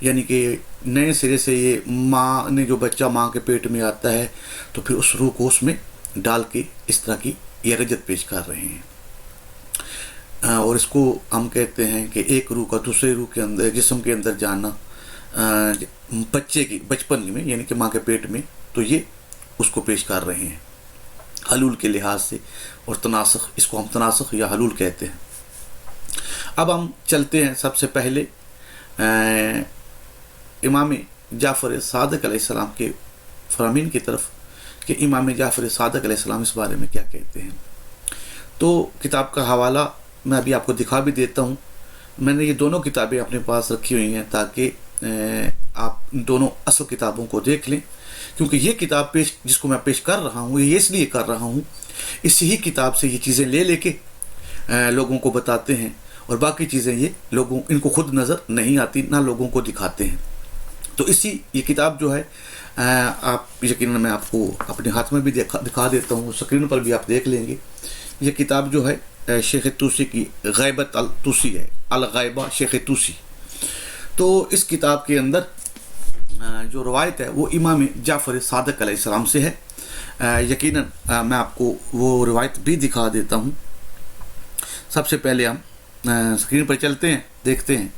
یعنی کہ نئے سرے سے یہ ماں نے جو بچہ ماں کے پیٹ میں آتا ہے تو پھر اس روح کو اس میں ڈال کے اس طرح کی یہ رجت پیش کر رہے ہیں. اور اس کو ہم کہتے ہیں کہ ایک روح کا دوسرے روح کے اندر جسم کے اندر جانا بچے کی بچپن میں یعنی کہ ماں کے پیٹ میں، تو یہ اس کو پیش کر رہے ہیں حلول کے لحاظ سے. اور تناسخ، اس کو ہم تناسخ یا حلول کہتے ہیں. اب ہم چلتے ہیں سب سے پہلے امام جعفر صادق علیہ السلام کے فرامین کی طرف کہ امام جعفر صادق علیہ السلام اس بارے میں کیا کہتے ہیں. تو کتاب کا حوالہ میں ابھی آپ کو دکھا بھی دیتا ہوں. میں نے یہ دونوں کتابیں اپنے پاس رکھی ہوئی ہیں تاکہ آپ ان دونوں اصل کتابوں کو دیکھ لیں، کیونکہ یہ کتاب جس کو میں پیش کر رہا ہوں یہ اس لیے کر رہا ہوں، اسی ہی کتاب سے یہ چیزیں لے کے لوگوں کو بتاتے ہیں، اور باقی چیزیں یہ ان کو خود نظر نہیں آتی، نہ لوگوں کو دکھاتے ہیں. تو یہ کتاب جو ہے آپ یقیناً میں آپ کو اپنے ہاتھ میں بھی دکھا دیتا ہوں، اسکرین پر بھی آپ دیکھ لیں گے. یہ کتاب جو ہے شیخ طوسی کی غیبت الطوسی ہے، الغیبہ شیخ طوسی. تو اس کتاب کے اندر جو روایت ہے وہ امام جعفر صادق علیہ السلام سے ہے. یقیناً میں آپ کو وہ روایت بھی دکھا دیتا ہوں. سب سے پہلے ہم اسکرین پر چلتے ہیں، دیکھتے ہیں.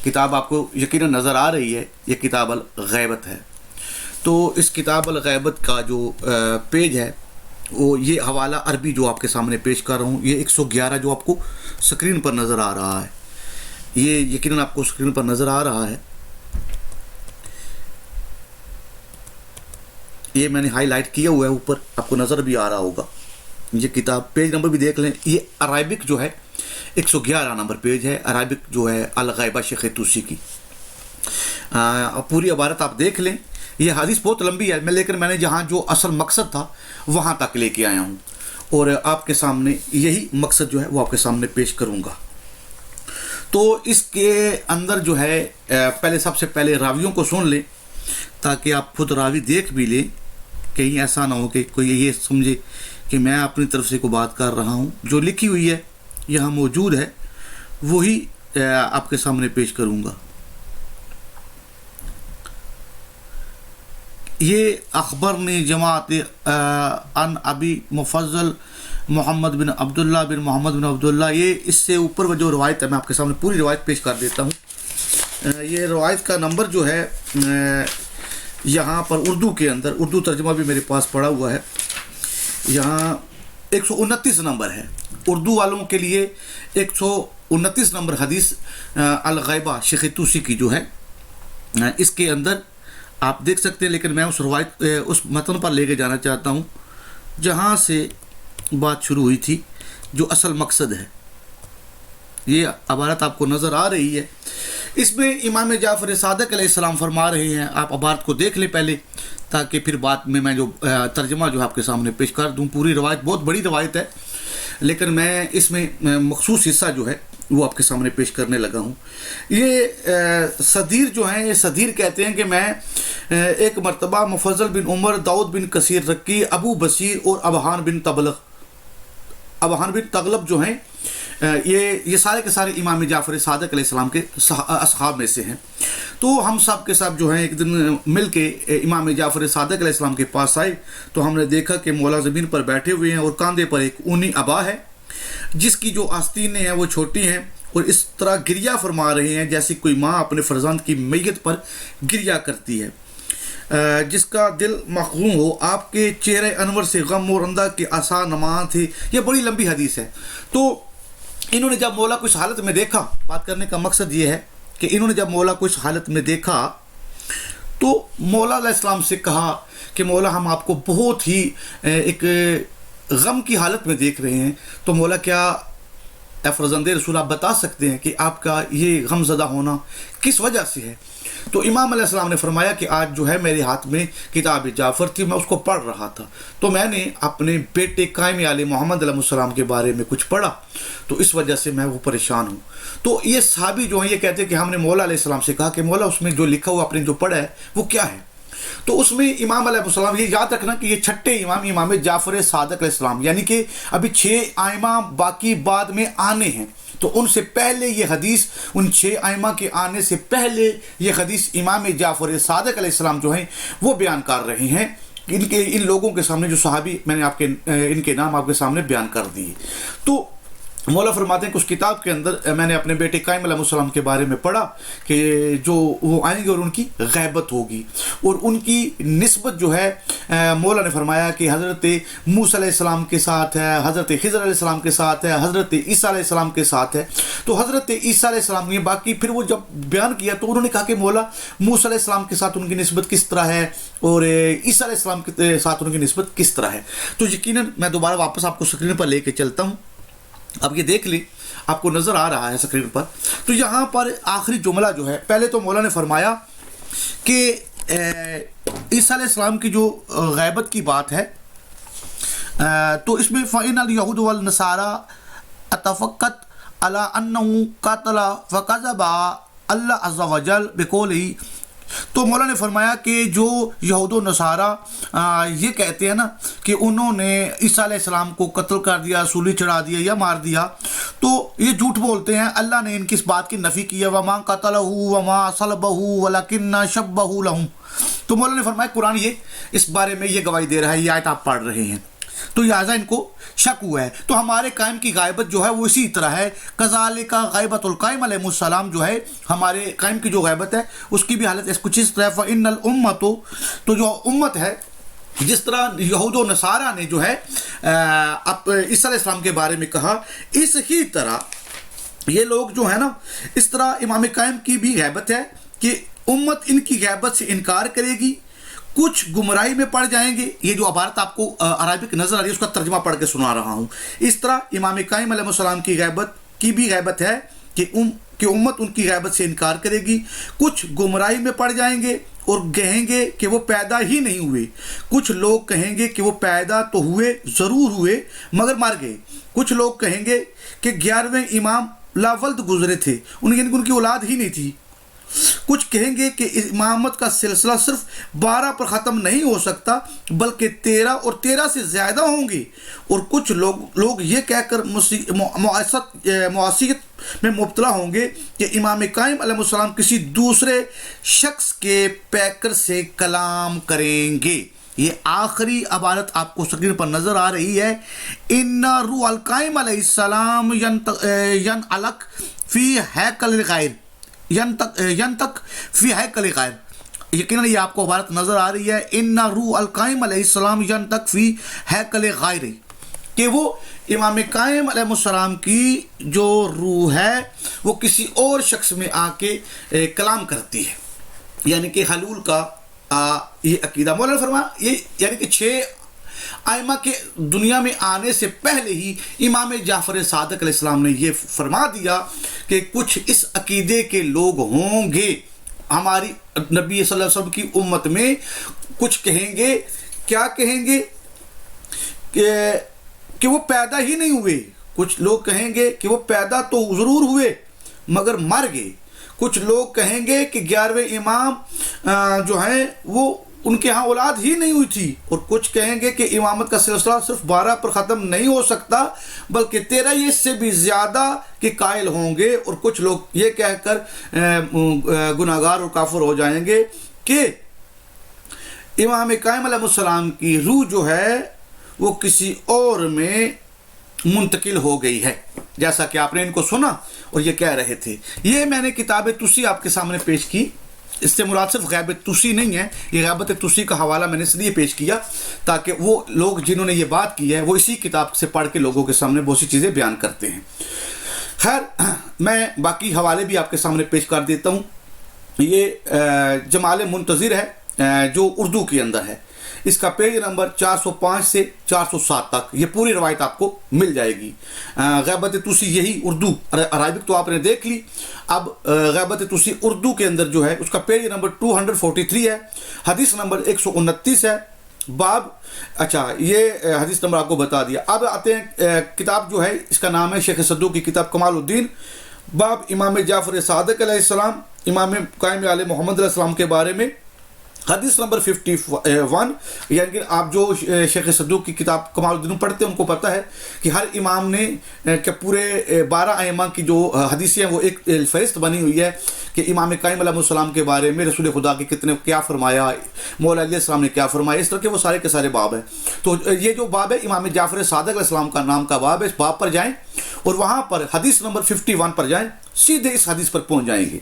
کتاب آپ کو یقیناً نظر آ رہی ہے، یہ کتاب الغیبت ہے. تو اس کتاب الغیبت کا جو پیج ہے وہ یہ حوالہ عربی جو آپ کے سامنے پیش کر رہا ہوں، یہ 111 جو آپ کو اسکرین پر نظر آ رہا ہے، یہ یقیناً آپ کو اسکرین پر نظر آ رہا ہے. یہ میں نے ہائی لائٹ کیا ہوا ہے اوپر، آپ کو نظر بھی آ رہا ہوگا. یہ کتاب پیج نمبر بھی دیکھ لیں. یہ عربک جو ہے 111 نمبر پیج ہے، عربک جو ہے الغیبہ شیخ طوسی کی. پوری عبارت آپ دیکھ لیں. یہ حدیث بہت لمبی ہے، لیکن میں نے جہاں جو اصل مقصد تھا وہاں تک لے کے آیا ہوں، اور آپ کے سامنے یہی مقصد جو ہے وہ آپ کے سامنے پیش کروں گا. تو اس کے اندر جو ہے سب سے پہلے راویوں کو سن لیں تاکہ آپ خود راوی دیکھ بھی لیں. کہیں ایسا نہ ہو کہ کوئی یہ سمجھے کہ میں اپنی طرف سے کوئی بات کر رہا ہوں. جو لکھی ہوئی ہے یہاں موجود ہے وہی آپ کے سامنے پیش کروں گا. یہ اخبرنی جماعت ان ابی مفضل محمد بن عبداللہ بن محمد بن عبداللہ. یہ اس سے اوپر جو روایت ہے میں آپ کے سامنے پوری روایت پیش کر دیتا ہوں. یہ روایت کا نمبر جو ہے یہاں پر اردو کے اندر، اردو ترجمہ بھی میرے پاس پڑا ہوا ہے، یہاں 129 نمبر ہے. اردو والوں کے لیے 129 نمبر حدیث الغیبہ شیخ طوسی کی جو ہے اس کے اندر آپ دیکھ سکتے ہیں. لیکن میں اس متن پر لے کے جانا چاہتا ہوں جہاں سے بات شروع ہوئی تھی، جو اصل مقصد ہے. یہ عبارت آپ کو نظر آ رہی ہے. اس میں امام جعفر صادق علیہ السلام فرما رہے ہیں. آپ عبارت کو دیکھ لیں پہلے تاکہ پھر بعد میں جو ترجمہ جو آپ کے سامنے پیش کر دوں. پوری روایت بہت بڑی روایت ہے، لیکن میں اس میں مخصوص حصہ جو ہے وہ آپ کے سامنے پیش کرنے لگا ہوں. یہ صدیر جو ہیں، یہ صدیر کہتے ہیں کہ میں ایک مرتبہ مفضل بن عمر، داؤد بن کثیر رکی، ابو بصیر اور ابہان بن تغلب جو ہیں یہ سارے کے سارے امام جعفر صادق علیہ السلام کے اصحاب میں سے ہیں. تو ہم سب کے ساتھ جو ہیں ایک دن مل کے امام جعفر صادق علیہ السلام کے پاس آئے تو ہم نے دیکھا کہ مولا زمین پر بیٹھے ہوئے ہیں اور کاندھے پر ایک اونی عبا ہے جس کی جو آستینیں ہیں وہ چھوٹی ہیں، اور اس طرح گریہ فرما رہے ہیں جیسے کوئی ماں اپنے فرزند کی میت پر گریہ کرتی ہے، جس کا دل مخزون ہو. آپ کے چہرے انور سے غم و رندہ کے آثار نمایاں تھے. یہ بڑی لمبی حدیث ہے. تو انہوں نے جب مولا کو اس حالت میں دیکھا، بات کرنے کا مقصد یہ ہے کہ انہوں نے جب مولا کو اس حالت میں دیکھا تو مولا علیہ السلام سے کہا کہ مولا ہم آپ کو بہت ہی ایک غم کی حالت میں دیکھ رہے ہیں. تو مولا کیا اے فرزند رسول آپ بتا سکتے ہیں کہ آپ کا یہ غم زدہ ہونا کس وجہ سے ہے؟ تو امام علیہ السلام نے فرمایا کہ آج جو ہے میرے ہاتھ میں کتاب جعفر تھی، میں اس کو پڑھ رہا تھا تو میں نے اپنے بیٹے قائم علیہ محمد علیہ السلام کے بارے میں کچھ پڑھا، تو اس وجہ سے میں وہ پریشان ہوں. تو یہ صحابی جو ہیں یہ کہتے ہیں کہ ہم نے مولا علیہ السلام سے کہا کہ مولا اس میں جو لکھا ہوا آپ نے جو پڑھا ہے وہ کیا ہے؟ تو اس میں امام علیہ السلام، یہ یاد رکھنا کہ یہ چھٹے امام، امام جعفر صادق علیہ السلام، یعنی کہ ابھی 6 ائمہ باقی بعد میں آنے ہیں، تو ان سے پہلے یہ حدیث، ان 6 ائمہ کے آنے سے پہلے یہ حدیث امام جعفر صادق علیہ السلام جو ہیں وہ بیان کر رہے ہیں، ان لوگوں کے سامنے جو صحابی میں نے ان کے نام آپ کے سامنے بیان کر دیے۔ تو مولا فرماتے ہیں کہ اس کتاب کے اندر میں نے اپنے بیٹے قائم علیہ السلام کے بارے میں پڑھا کہ جو وہ آئیں گے اور ان کی غیبت ہوگی، اور ان کی نسبت جو ہے مولا نے فرمایا کہ حضرت موسیٰ علیہ السلام کے ساتھ ہے، حضرت خضر علیہ السلام کے ساتھ ہے، حضرت عیسیٰ علیہ السلام کے ساتھ ہے۔ تو حضرت عیسیٰ علیہ السلام نے باقی پھر وہ جب بیان کیا تو انہوں نے کہا کہ مولا موسیٰ علیہ السلام کے ساتھ ان کی نسبت کس طرح ہے اور عیسیٰ علیہ السلام کے ساتھ ان کی نسبت کس طرح ہے۔ تو یقیناً میں دوبارہ واپس آپ کو اسکرین پر لے کے چلتا ہوں، اب یہ دیکھ لیں، آپ کو نظر آ رہا ہے اسکرین پر۔ تو یہاں پر آخری جملہ جو ہے، پہلے تو مولا نے فرمایا کہ عیسیٰ علیہ السلام کی جو غیبت کی بات ہے، تو اس میں فَإِنَّ الْيَهُودَ وَالنَّصَارَى اتفقت علی انہ قتل فکذب اللہ عز وجل بقولہ۔ تو مولا نے فرمایا کہ جو یہود و نصارہ یہ کہتے ہیں نا کہ انہوں نے عیسیٰ علیہ السلام کو قتل کر دیا، سولی چڑھا دیا یا مار دیا، تو یہ جھوٹ بولتے ہیں۔ اللہ نے ان کی اس بات کی نفی کی ہے، وَمَا قَتَلَهُ وَمَا صَلَبَهُ وَلَكِنَّ شَبَّهُ لَهُمْ۔ تو مولا نے فرمایا قرآن یہ اس بارے میں یہ گواہی دے رہا ہے، یہ آیت آپ پڑھ رہے ہیں، تو لہٰذا ان کو شک ہوا ہے۔ تو ہمارے قائم کی غیبت جو ہے وہ اسی طرح ہے، کذالک غیبت القائم علیہ السلام جو ہے، ہمارے قائم کی جو غیبت ہے اس کی بھی حالت کچھ اس طرح، فإن الامت، تو جو امت ہے، جس طرح یہود و نصارہ نے جو ہے عیسیٰ علیہ السلام کے بارے میں کہا، اس ہی طرح یہ لوگ جو ہے نا، اس طرح امام قائم کی بھی غیبت ہے کہ امت ان کی غیبت سے انکار کرے گی، کچھ گمراہی میں پڑ جائیں گے۔ یہ جو عبارت آپ کو عربک نظر آ رہی ہے اس کا ترجمہ پڑھ کے سنا رہا ہوں۔ اس طرح امام قائم علیہ السلام کی غیبت کی بھی غیبت ہے کہ امت ان کی غیبت سے انکار کرے گی، کچھ گمراہی میں پڑ جائیں گے اور کہیں گے کہ وہ پیدا ہی نہیں ہوئے، کچھ لوگ کہیں گے کہ وہ پیدا تو ہوئے، ضرور ہوئے، مگر مر گئے، کچھ لوگ کہیں گے کہ 11ویں امام لا ولد گزرے تھے، ان کی اولاد ہی نہیں تھی، کچھ کہیں گے کہ امامت کا سلسلہ صرف 12 پر ختم نہیں ہو سکتا بلکہ 13 اور 13 سے زیادہ ہوں گے، اور کچھ لوگ یہ کہہ کر معاشیت میں مبتلا ہوں گے کہ امام قائم علیہ السلام کسی دوسرے شخص کے پیکر سے کلام کریں گے۔ یہ آخری عبارت آپ کو سکرین پر نظر آ رہی ہے، ان روح القائم علیہ السلام ینعلق فی ہیکل غیر، ینتق فی ہیکل غیر۔ یقیناً یہ آپ کو عبارت نظر آ رہی ہے، ان روح القائم علیہ السلام ینتق فی ہیکل غیر، کہ وہ امام قائم علیہ السلام کی جو روح ہے وہ کسی اور شخص میں آ کے کلام کرتی ہے، یعنی کہ حلول کا یہ عقیدہ مولانا نے فرمایا، یہ یعنی کہ 6 ائمہ کے دنیا میں آنے سے پہلے ہی امام جعفر صادق علیہ السلام نے یہ فرما دیا کہ کچھ اس عقیدے کے لوگ ہوں گے ہماری نبی صلی اللہ علیہ وسلم کی امت میں۔ کچھ کہیں گے، کیا کہیں گے کہ وہ پیدا ہی نہیں ہوئے، کچھ لوگ کہیں گے کہ وہ پیدا تو ضرور ہوئے مگر مر گئے، کچھ لوگ کہیں گے کہ 11ویں امام جو ہیں وہ ان کے ہاں اولاد ہی نہیں ہوئی تھی، اور کچھ کہیں گے کہ امامت کا سلسلہ صرف 12 پر ختم نہیں ہو سکتا بلکہ 13 اس سے بھی زیادہ کے قائل ہوں گے، اور کچھ لوگ یہ کہہ کر گناہگار اور کافر ہو جائیں گے کہ امام قائم علیہ السلام کی روح جو ہے وہ کسی اور میں منتقل ہو گئی ہے، جیسا کہ آپ نے ان کو سنا اور یہ کہہ رہے تھے۔ یہ میں نے کتاب توسی آپ کے سامنے پیش کی، اس سے مراد صرف غیبت توسی نہیں ہے، یہ غیبت توسی کا حوالہ میں نے اس لیے پیش کیا تاکہ وہ لوگ جنہوں نے یہ بات کی ہے وہ اسی کتاب سے پڑھ کے لوگوں کے سامنے بہت سی چیزیں بیان کرتے ہیں۔ خیر، میں باقی حوالے بھی آپ کے سامنے پیش کر دیتا ہوں۔ یہ جمال منتظر ہے جو اردو کے اندر ہے، اس کا پیج نمبر 405 سے 407 تک یہ پوری روایت آپ کو مل جائے گی۔ غیبت توسی یہی اردو، عربک تو آپ نے دیکھ لی، اب غیبت توسی اردو کے اندر جو ہے اس کا پیج نمبر 243 ہے، حدیث نمبر 129 ہے، باب، اچھا یہ حدیث نمبر آپ کو بتا دیا۔ اب آتے ہیں کتاب جو ہے اس کا نام ہے شیخ صدوق کی کتاب کمال الدین، باب امام جعفر صادق علیہ السلام، امام قائم علیہ محمد علیہ السلام کے بارے میں، حدیث نمبر 51، یعنی کہ آپ جو شیخ صدوق کی کتاب کمال الدین پڑھتے ہیں ان کو پتہ ہے کہ ہر امام نے کہ پورے 12 ائمہ کی جو حدیثیں ہیں وہ ایک فہرست بنی ہوئی ہے کہ امام قائم علیہ السلام کے بارے میں رسول خدا کے کتنے کیا فرمایا، مولا علیہ السلام نے کیا فرمایا، اس طرح کے وہ سارے کے سارے باب ہیں. تو یہ جو باب ہے امام جعفر صادق علیہ السلام کا نام کا باب ہے، اس باب پر جائیں اور وہاں پر حدیث نمبر 51 پر جائیں، سیدھے اس حدیث پر پہنچ جائیں گے.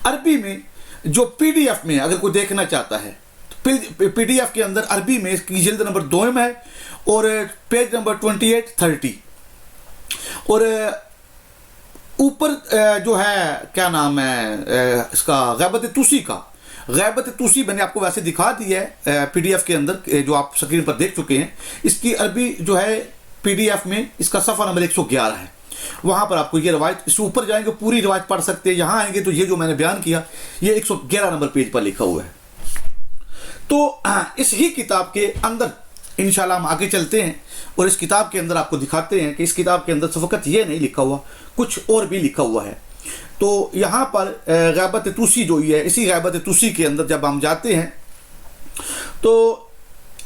عربی میں جو پی ڈی ایف میں اگر کوئی دیکھنا چاہتا ہے پی ڈی ایف کے اندر عربی میں اس کی جلد نمبر 2 ہے اور پیج نمبر 28-30 اور اوپر جو ہے کیا نام ہے اس کا غیبت توسی کا، غیبت توسی میں نے آپ کو ویسے دکھا دی ہے پی ڈی ایف کے اندر جو آپ سکرین پر دیکھ چکے ہیں. اس کی عربی جو ہے پی ڈی ایف میں اس کا صفحہ نمبر 111 ہے. وہاں پر آپ کو یہ روایت، اس اوپر جائیں گے پوری روایت پڑھ سکتے ہیں، یہاں آئیں گے تو یہ جو میں نے بیان کیا یہ 111 نمبر پیج پر لکھا ہوا ہے. تو اس ہی کتاب کے اندر انشاءاللہ ہم آگے چلتے ہیں اور اس کتاب کے اندر آپ کو دکھاتے ہیں کہ اس کتاب کے اندر فقط یہ نہیں لکھا ہوا، کچھ اور بھی لکھا ہوا ہے. تو یہاں پر غیبت توسی جو ہے، اسی غیبت توسی کے اندر جب ہم جاتے ہیں تو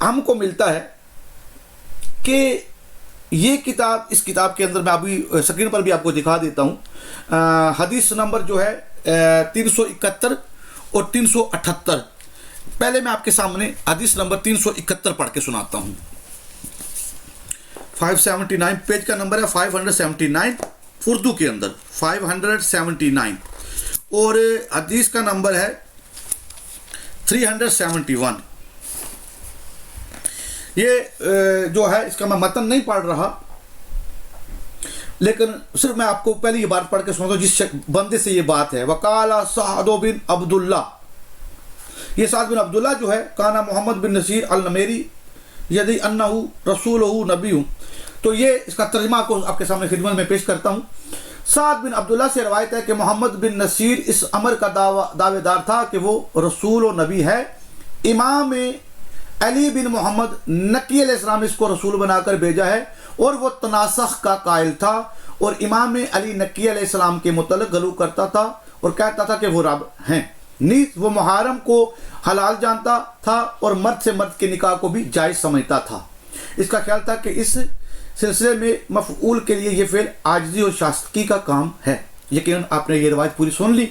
ہم کو ملتا ہے کہ یہ کتاب، اس کتاب کے اندر میں ابھی سکرین پر بھی آپ کو دکھا دیتا ہوں، حدیث نمبر جو ہے 371 اور 378. پہلے میں آپ کے سامنے حدیث نمبر 371 پڑھ کے سناتا ہوں. 579 پیج کا نمبر ہے، 579 اردو کے اندر 579 اور حدیث کا نمبر ہے 371. یہ جو ہے اس کا میں متن نہیں پڑھ رہا، لیکن صرف میں آپ کو پہلی یہ بات پڑھ کے سناتا ہوں جس بندے سے یہ بات ہے. وقال سعد بن عبداللہ، یہ سعد بن عبداللہ جو ہے کانا محمد بن نصیر النمیری یدی انہ رسولہ نبی. تو یہ اس کا ترجمہ کو آپ کے سامنے خدمت میں پیش کرتا ہوں. سعد بن عبداللہ سے روایت ہے کہ محمد بن نصیر اس امر کا دعوے دار تھا کہ وہ رسول و نبی ہے. امام علی بن محمد نقی علیہ السلام اس کو رسول بنا کر بھیجا ہے اور وہ تناسخ کا قائل تھا اور امام علی نقی علیہ السلام کے متعلق غلو کرتا تھا اور کہتا تھا کہ وہ رب ہیں. نیز وہ محرم کو حلال جانتا تھا اور مرد سے مرد کے نکاح کو بھی جائز سمجھتا تھا. اس کا خیال تھا کہ اس سلسلے میں مفعول کے لیے یہ فعل عاجزی اور شائستگی کا کام ہے. یقیناً آپ نے یہ روایت پوری سن لی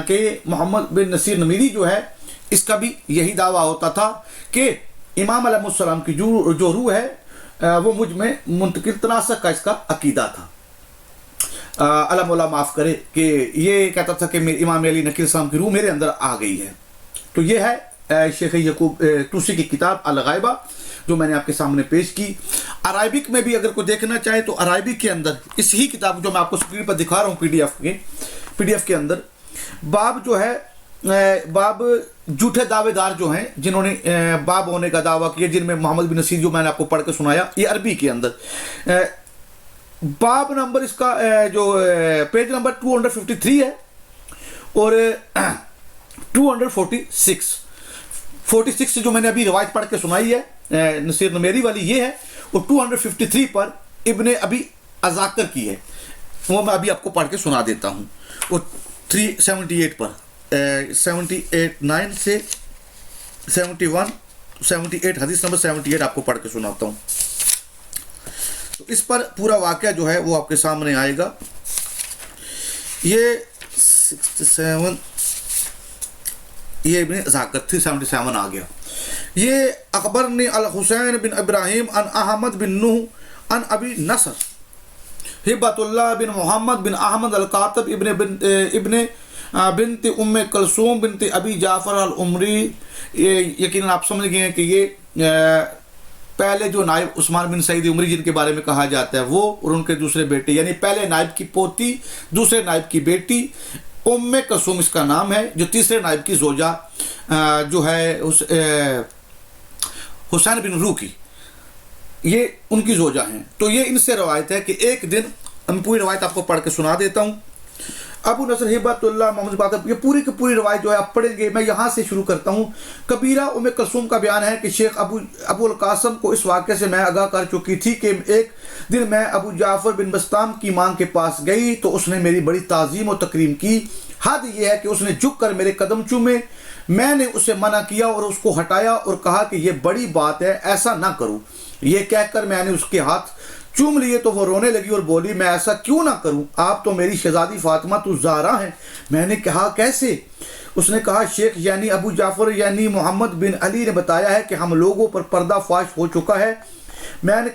کہ محمد بن نصیر نمیری جو ہے اس کا بھی یہی دعویٰ ہوتا تھا کہ امام علیہ السلام کی جو روح ہے وہ مجھ میں منتقل، تناسخ کا اس کا عقیدہ تھا. اللہ مولا معاف کرے کہ یہ کہتا تھا کہ امام علی نقی السلام کی روح میرے اندر آ گئی ہے. تو یہ ہے شیخ یعقوب توسی کی کتاب الغائبہ جو میں نے آپ کے سامنے پیش کی. عربک میں بھی اگر کوئی دیکھنا چاہے تو عربک کے اندر اس ہی کتاب جو میں آپ کو اسکرین پر دکھا رہا ہوں پی ڈی ایف کے اندر باب جو ہے، باب جھوٹے دعوے دار جو ہیں جنہوں نے باب ہونے کا دعویٰ کیا، جن میں محمد بن نصیر جو میں نے آپ کو پڑھ کے سنایا، یہ عربی کے اندر باب نمبر اس کا جو پیج نمبر 253 ہے اور 246 سے جو میں نے ابھی روایت پڑھ کے سنائی ہے نصیر نمیری والی یہ ہے، اور 253 پر ابن ابی عزاکر کی ہے، وہ میں ابھی آپ کو پڑھ کے سنا دیتا ہوں. اور 378 پر 78 سے 78 حدیث نمبر 78 آپ کو پڑھ کے سناتا ہوں. تو اس پر پورا واقعہ جو ہے وہ آپ کے سامنے آئے گا. یہ 67 یہ ابن عزاکر 377 آ گیا. یہ اخبرنی الحسین بن ابراہیم ان احمد بن نوح ان ابی نصر ہبت اللہ بن محمد بن احمد القاتب ابن بنت ام کلثوم بنت ابی جعفر العمری. یقیناً آپ سمجھ گئے ہیں کہ یہ پہلے جو نائب عثمان بن سعید عمری جن کے بارے میں کہا جاتا ہے وہ اور ان کے دوسرے بیٹے، یعنی پہلے نائب کی پوتی، دوسرے نائب کی بیٹی ام کلثوم اس کا نام ہے، جو تیسرے نائب کی زوجہ جو ہے حسین بن روح کی، یہ ان کی زوجہ ہیں. تو یہ ان سے روایت ہے کہ ایک دن، میں پوری روایت آپ کو پڑھ کے سنا دیتا ہوں. ابو نصر ہبت اللہ محمد بادب، یہ پوری کی پوری روایت جو ہے آپ پڑھیں گے. میں یہاں سے شروع کرتا ہوں. کبیرہ ام کلثوم کا بیان ہے کہ شیخ ابو القاسم کو اس واقعے سے میں آگاہ کر چکی تھی کہ ایک دن میں ابو جعفر بن بسطام کی ماں کے پاس گئی تو اس نے میری بڑی تعظیم و تکریم کی حد یہ ہے کہ اس نے جھک کر میرے قدم چومے، میں نے اسے منع کیا اور اس کو ہٹایا اور کہا کہ یہ بڑی بات ہے، ایسا نہ کرو۔ یہ کہہ کر میں نے اس کے ہاتھ چوم لیے تو وہ رونے لگی اور بولی میں ایسا کیوں نہ کروں، آپ تو میری شہزادی فاطمہ الزہرا ہیں۔ میں نے کہا کیسے؟ اس نے کہا شیخ یعنی ابو جعفر یعنی محمد بن علی نے بتایا ہے کہ ہم لوگوں پر پردہ فاش ہو چکا ہے۔ میں نے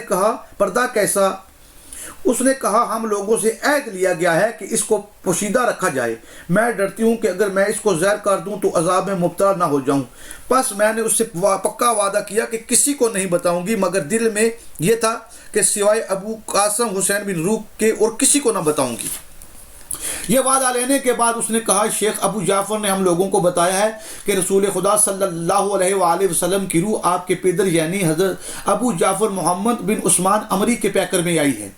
کہا پردہ کیسا؟ اس نے کہا ہم لوگوں سے عہد لیا گیا ہے کہ اس کو پوشیدہ رکھا جائے، میں ڈرتی ہوں کہ اگر میں اس کو زہر کر دوں تو عذاب میں مبتلا نہ ہو جاؤں، پس میں نے اس سے پکا وعدہ کیا کہ کسی کو نہیں بتاؤں گی، مگر دل میں یہ تھا کہ سوائے ابو قاسم حسین بن روح کے اور کسی کو نہ بتاؤں گی۔ یہ وعدہ لینے کے بعد اس نے کہا شیخ ابو جعفر نے ہم لوگوں کو بتایا ہے کہ رسول خدا صلی اللہ علیہ وآلہ وسلم کی روح آپ کے پیدر یعنی حضرت ابو جعفر محمد بن عثمان عمری کے پیکر میں آئی ہے،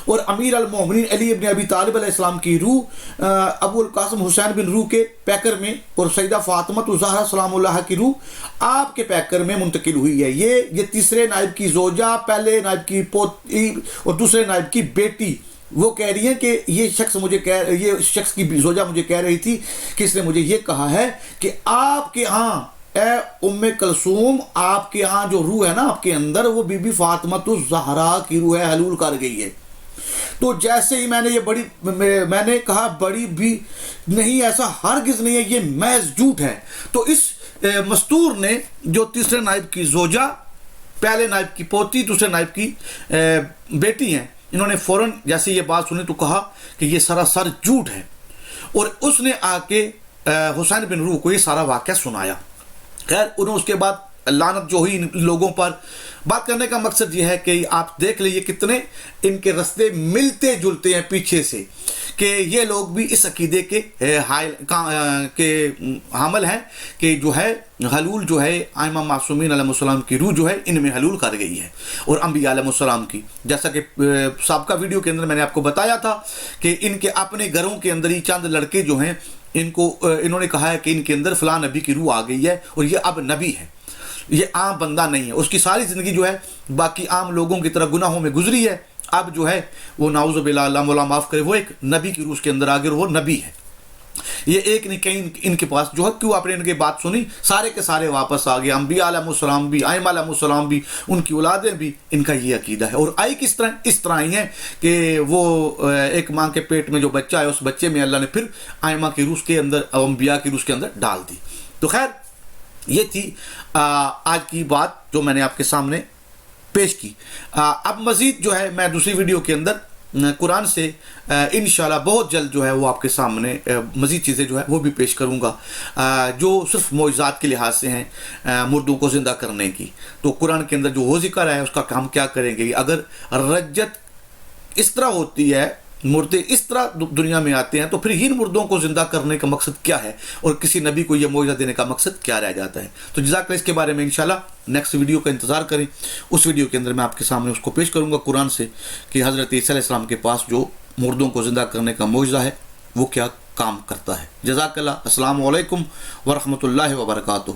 اور امیر المومنین علی ابن ابی طالب علیہ السلام کی روح ابو القاسم حسین بن روح کے پیکر میں، اور سیدہ فاطمہ الزہرا سلام اللہ کی روح آپ کے پیکر میں منتقل ہوئی ہے۔ یہ تیسرے نائب کی زوجہ، پہلے نائب کی پوتی اور دوسرے نائب کی بیٹی، وہ کہہ رہی ہیں کہ یہ شخص کی زوجہ مجھے کہہ رہی تھی کہ اس نے مجھے یہ کہا ہے کہ آپ کے ہاں اے ام کلثوم، آپ کے ہاں جو روح ہے نا آپ کے اندر، وہ بی بی فاطمہ الزہرا کی روح ہے، حلول کر گئی ہے۔ تو جیسے ہی میں نے کہا بڑی بھی نہیں، ایسا ہرگز نہیں ہے، یہ محض جھوٹ ہے۔ تو اس مستور نے جو تیسرے نائب کی زوجہ، پہلے نائب کی پوتی، دوسرے نائب کی بیٹی ہیں، انہوں نے فوراً جیسے یہ بات سنی تو کہا کہ یہ سراسر جھوٹ ہے، اور اس نے آ کے حسین بن روح کو یہ سارا واقعہ سنایا۔ خیر انہوں اس کے بعد لعنت جو ہوئی ان لوگوں پر۔ بات کرنے کا مقصد یہ ہے کہ آپ دیکھ لیں یہ کتنے ان کے رستے ملتے جلتے ہیں پیچھے سے، کہ یہ لوگ بھی اس عقیدے کے حامل ہیں کہ جو ہے حلول جو ہے ائمہ معصومین علیہ السلام کی روح جو ہے ان میں حلول کر گئی ہے، اور انبیاء علیہ السلام کی، جیسا کہ سابقہ ویڈیو کے اندر میں نے آپ کو بتایا تھا کہ ان کے اپنے گھروں کے اندر ہی چند لڑکے جو ہیں انہوں نے کہا ہے کہ ان کے اندر فلاں نبی کی روح آ گئی ہے اور یہ اب نبی ہے، یہ عام بندہ نہیں ہے، اس کی ساری زندگی جو ہے باقی عام لوگوں کی طرح گناہوں میں گزری ہے، اب جو ہے وہ نعوذ باللہ اللہ مولا معاف کرے وہ ایک نبی کی روح کے اندر آ گئے اور وہ نبی ہے۔ یہ ایک نہیں کہیں ان کے پاس جو ہے کیوں آپ نے ان کی بات سنی، سارے کے سارے واپس آ گئے، انبیاء علیہ السلام بھی، ائمہ علیہ السلام بھی، ان کی اولادیں بھی، ان کا یہ عقیدہ ہے۔ اور آئی کس طرح؟ اس طرح ہی ہے کہ وہ ایک ماں کے پیٹ میں جو بچہ ہے اس بچے میں اللہ نے پھر ائمہ کی روح کے اندر، انبیاء کی روح کے اندر ڈال دی۔ تو خیر یہ تھی آج کی بات جو میں نے آپ کے سامنے پیش کی۔ اب مزید جو ہے میں دوسری ویڈیو کے اندر قرآن سے انشاءاللہ بہت جلد جو ہے وہ آپ کے سامنے مزید چیزیں جو ہے وہ بھی پیش کروں گا، جو صرف معجزات کے لحاظ سے ہیں، مردوں کو زندہ کرنے کی۔ تو قرآن کے اندر جو وہ ذکر ہے اس کا ہم کیا کریں گے، اگر رجت اس طرح ہوتی ہے، مردے اس طرح دنیا میں آتے ہیں، تو پھر ان مردوں کو زندہ کرنے کا مقصد کیا ہے، اور کسی نبی کو یہ معجزہ دینے کا مقصد کیا رہ جاتا ہے۔ تو جزاک اللہ، اس کے بارے میں انشاءاللہ نیکسٹ ویڈیو کا انتظار کریں۔ اس ویڈیو کے اندر میں آپ کے سامنے اس کو پیش کروں گا قرآن سے کہ حضرت عیسیٰ علیہ السلام کے پاس جو مردوں کو زندہ کرنے کا معجزہ ہے وہ کیا کام کرتا ہے۔ جزاک اللہ، السلام علیکم ورحمۃ اللہ وبرکاتہ۔